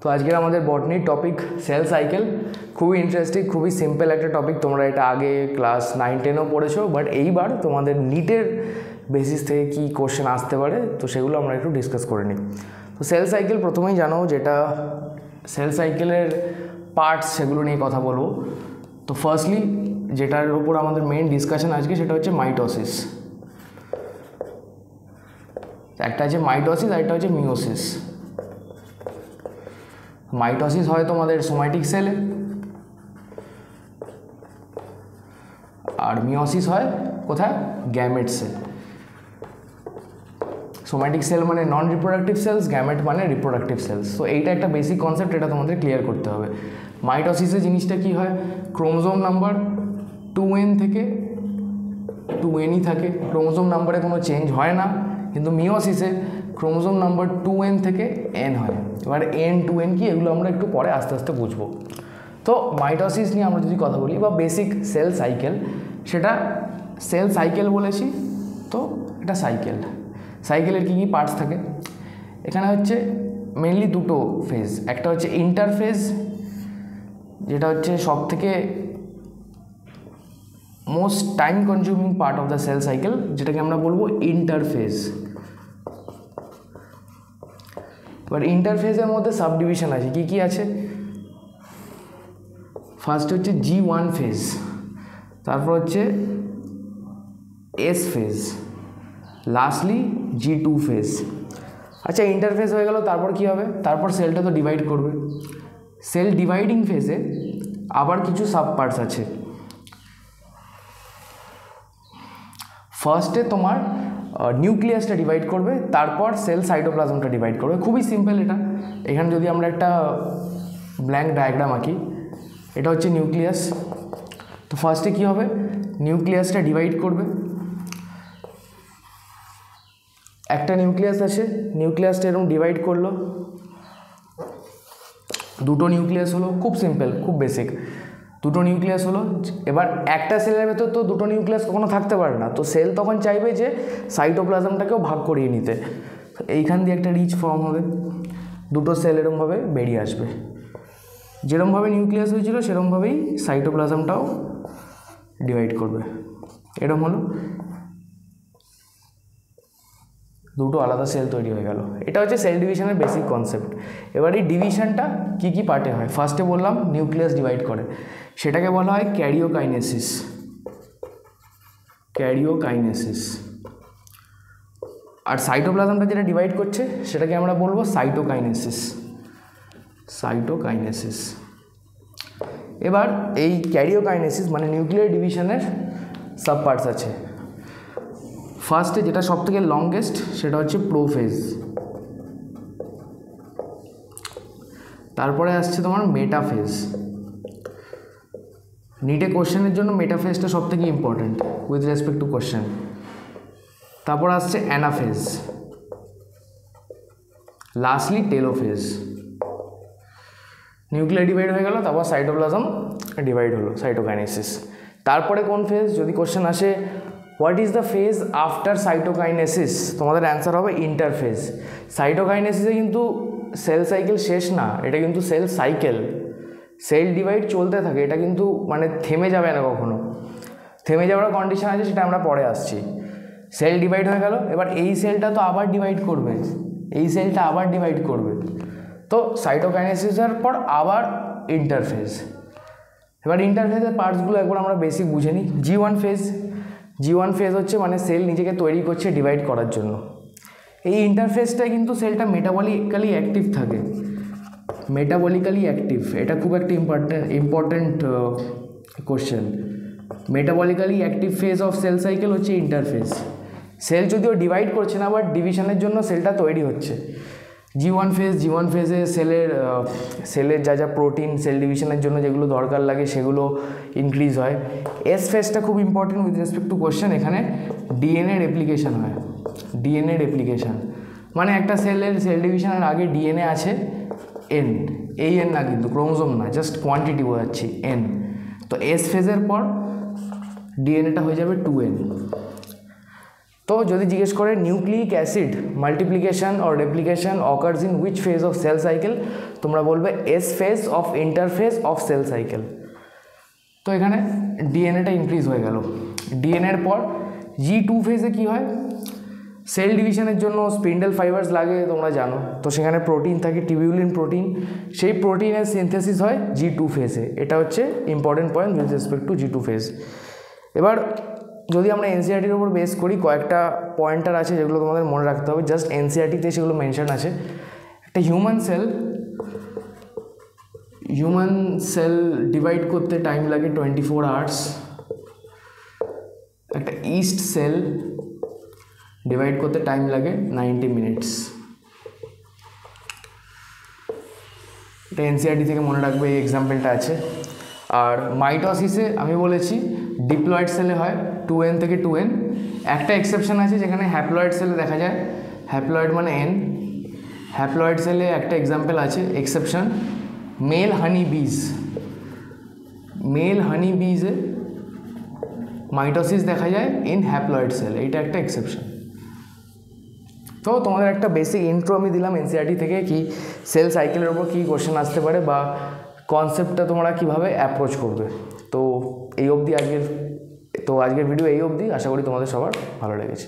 তো আজকের আমাদের বটনির টপিক সেল সাইকেল। খুবই ইন্টারেস্টিং, খুবই সিম্পল একটা টপিক। তোমরা এটা আগে ক্লাস 9-10ও পড়েছো, বাট এইবার তোমাদের নিটের বেসিস থেকে কী কোশ্চেন আসতে পারে তো সেগুলো আমরা একটু ডিসকাস করে নিই। তো সেল সাইকেল প্রথমেই জানো, যেটা সেল সাইকেলের পার্টস সেগুলো নিয়ে কথা বলবো। তো ফার্স্টলি যেটার উপর আমাদের মেইন ডিসকাশন আজকে সেটা হচ্ছে মাইটোসিস। একটা আছে মাইটোসিস আর একটা হচ্ছে মিওসিস। মাইটোসিস হয় তোমাদের সোম্যাটিক সেলে, আর মিওসিস হয় কোথায়? গ্যামেটসে। সোম্যাটিক সেল মানে নন রিপ্রোডাক্টিভ সেলস, গ্যামেট মানে রিপ্রোডাক্টিভ সেলস। তো এইটা একটা বেসিক কনসেপ্ট, এটা তোমাদের ক্লিয়ার করতে হবে। মাইটোসিসে জিনিসটা কি হয়, ক্রোমোজোম নাম্বার 2n থেকে 2nই থাকে, ক্রোমোজোম নাম্বারে কোনো চেঞ্জ হয় না। কিন্তু মিওসিসে ক্রোমোজোম নাম্বার 2n থেকে n হয়। এবার n 2n কি, এগুলো আমরা একটু পরে আস্তে আস্তে বুঝবো। তো মাইটোসিস নিয়ে আমরা যদি কথা বলি বা বেসিক সেল সাইকেল, সেটা সেল সাইকেল বলেছি। তো এটা সাইকেল, সাইকেলের কী কী পার্টস থাকে এখানে হচ্ছে মেনলি দুটো ফেজ। একটা হচ্ছে ইন্টারফেজ, যেটা হচ্ছে সব থেকে most time consuming part of the cell cycle, যেটাকে আমরা বলবো ইন্টারফেজ। এবার ইন্টারফেজের মধ্যে সাব ডিভিশন আছে, কী কী আছে? ফার্স্ট হচ্ছে G1 ফেজ, তারপর হচ্ছে S phase, lastly G2 phase. আচ্ছা, ইন্টারফেজ হয়ে গেল, তারপর কি হবে? তারপর সেলটা তো ডিভাইড করবে। সেল ডিভাইডিং ফেজে আবার কিছু সাব পার্টস আছে। ফার্স্টে তোমার নিউক্লিয়াসটা ডিভাইড করবে, তারপর সেল সাইটোপ্লাজমটা ডিভাইড করবে। খুবই সিম্পল এটা। এখানে যদি আমরা একটা ব্ল্যাঙ্ক ডায়াগ্রাম আঁকি, এটা হচ্ছে নিউক্লিয়াস। তো ফার্স্টে কী হবে, নিউক্লিয়াসটা ডিভাইড করবে। একটা নিউক্লিয়াস আছে, নিউক্লিয়াসটা এরকম ডিভাইড করলো, দুটো নিউক্লিয়াস হলো। খুব সিম্পল, খুব বেসিক। দুটো নিউক্লিয়াস হলো। এবার একটা সেলের ভেতর তো দুটো নিউক্লিয়াস কখনো থাকতে পারে না, তো সেল তখন চাইবে যে সাইটোপ্লাজমটাকেও ভাগ করিয়ে নিতে। এইখান দিয়ে একটা রিচ ফর্ম হবে, দুটো সেল এরকমভাবে বেরিয়ে আসবে। যেরকমভাবে নিউক্লিয়াস হয়েছিল সেরকমভাবেই সাইটোপ্লাজমটাও ডিভাইড করবে। এরকম হলো, দুটো আলাদা সেল তৈরি হয়ে গেল। এটা হচ্ছে সেল ডিভিশনের বেসিক কনসেপ্ট। এবার এই ডিভিশনটা কী কী পার্টে হয়? ফার্স্টে বললাম নিউক্লিয়াস ডিভাইড করে, সেটাকে বলা হয় ক্যারিওকাইনেসিস। ক্যারিওকাইনেসিস। আর সাইটোপ্লাজমটা যেটা ডিভাইড করছে সেটাকে আমরা বলবো সাইটোকাইনেসিস। সাইটোকাইনেসিস। এবার এই ক্যারিওকাইনেসিস মানে নিউক্লিয়ার ডিভিশনের সাব পার্টস আছে। ফার্স্টে যেটা সব থেকে লংগেস্ট সেটা হচ্ছে প্রোফেজ। তারপরে আসছে তোমার মেটাফেজ। নিটে কোশ্চেনের জন্য মেটাফেজটা সব থেকে important with respect to question. তারপর আসছে anaphase, lastly telophase. Nuclear divide হয়ে গেল, তারপর সাইটোপ্লাজম ডিভাইড হলো, সাইটোকাইনেসিস। তারপরে কোন ফেজ? যদি কোশ্চেন আসে what is the phase after cytokinesis, তোমাদের অ্যান্সার হবে ইন্টারফেজ। সাইটোকাইনেসিসে কিন্তু সেল সাইকেল শেষ না, এটা কিন্তু সেল সাইকেল। সেল ডিভাইড চলতে থাকে, এটা কিন্তু মানে থেমে যাবে না কখনো। থেমে যাওয়ার কন্ডিশন আছে, সেটা আমরা পরে আসছি। সেল ডিভাইড হয়ে গেল, এবার এই সেলটা তো আবার ডিভাইড করবে, এই সেলটা আবার ডিভাইড করবে। তো সাইটোকাইনেসিসের পর আবার ইন্টারফেজ। এবার ইন্টারফেজের পার্টসগুলো একবার আমরা বেসিক বুঝে নিই। G1 phase. G1 ফেজ হচ্ছে মানে সেল নিজেকে তৈরি করছে ডিভাইড করার জন্য। এই ইন্টারফেজটায় কিন্তু সেলটা মেটাবলিক্যালি অ্যাক্টিভ থাকে। মেটাবলিক্যালি অ্যাক্টিভ, এটা খুব একটা important question. Metabolically active phase of cell cycle হচ্ছে ইন্টারফেজ। সেল যদিও ডিভাইড করছে না, বাট ডিভিশনের জন্য সেলটা তৈরি হচ্ছে। G1 ফেজে সেলের যা যা প্রোটিন সেল ডিভিশনের জন্য যেগুলো দরকার লাগে সেগুলো ইনক্রিজ হয়। S ফেজটা খুব important with respect to question. এখানে ডিএনএ রেপ্লিকেশন হয়। ডিএনএ রেপ্লিকেশন মানে একটা সেলের সেল ডিভিশনের আগে ডিএনএ আছে N, এই N না কিন্তু ক্রোমোজোম না, জাস্ট কোয়ান্টিটি বোঝাচ্ছি N। তো S ফেজের পর ডিএনএটা হয়ে যাবে 2N। তো যদি জিজ্ঞেস করে nucleic acid multiplication or replication occurs in which phase of cell cycle, তোমরা বলবে S phase of interphase of cell cycle. তো এখানে ডিএনএটা ইনক্রিজ হয়ে গেল। ডিএনএর পর G2 ফেজে কী হয়, সেল ডিভিশনের জন্য স্পিন্ডেল ফাইবার্স লাগে তোমরা জানো, তো সেখানে প্রোটিন থাকে, টিবিউলিন প্রোটিন, সেই প্রোটিনের সিনথেসিস হয় G2 ফেজে। এটা হচ্ছে important point with respect to G2 phase. এবার যদি আমরা এনসিআরটির উপর বেস করি, কয়েকটা পয়েন্টার আছে যেগুলো তোমাদের মনে রাখতে হবে, জাস্ট এনসিআরটিতে সেগুলো মেনশন আছে। একটা হিউম্যান সেল ডিভাইড করতে টাইম লাগে 24 আওয়ার্স। একটা ইস্ট সেল ডিভাইড করতে টাইম লাগে 90 মিনিটস। এটা এনসিআরটি থেকে মনে রাখবে, এই এক্সাম্পলটা আছে। আর মাইটোসিসে আমি বলেছি ডিপ্লয়েড সেলে হয় 2n থেকে 2n। একটা এক্সেপশন আছে যেখানে হ্যাপ্লয়েড সেলে দেখা যায়, হ্যাপ্লয়েড মানে n। হ্যাপ্লয়েড সেলে একটা এক্সাম্পল আছে এক্সেপশন, মেল হানি বিজে মাইটোসিস দেখা যায় ইন হ্যাপ্লয়েড সেল, এইটা একটা এক্সেপশন। তো তোমাদের একটা বেসিক ইন্ট্রো আমি দিলাম এনসিআরটি থেকে, কি সেল সাইকেলের ওপর কী কোশ্চেন আসতে পারে বা কনসেপ্টটা তোমরা কীভাবে অ্যাপ্রোচ করবে। তো এই অবধি আজকের ভিডিও এই অবধি। আশা করি তোমাদের সবার ভালো লেগেছে।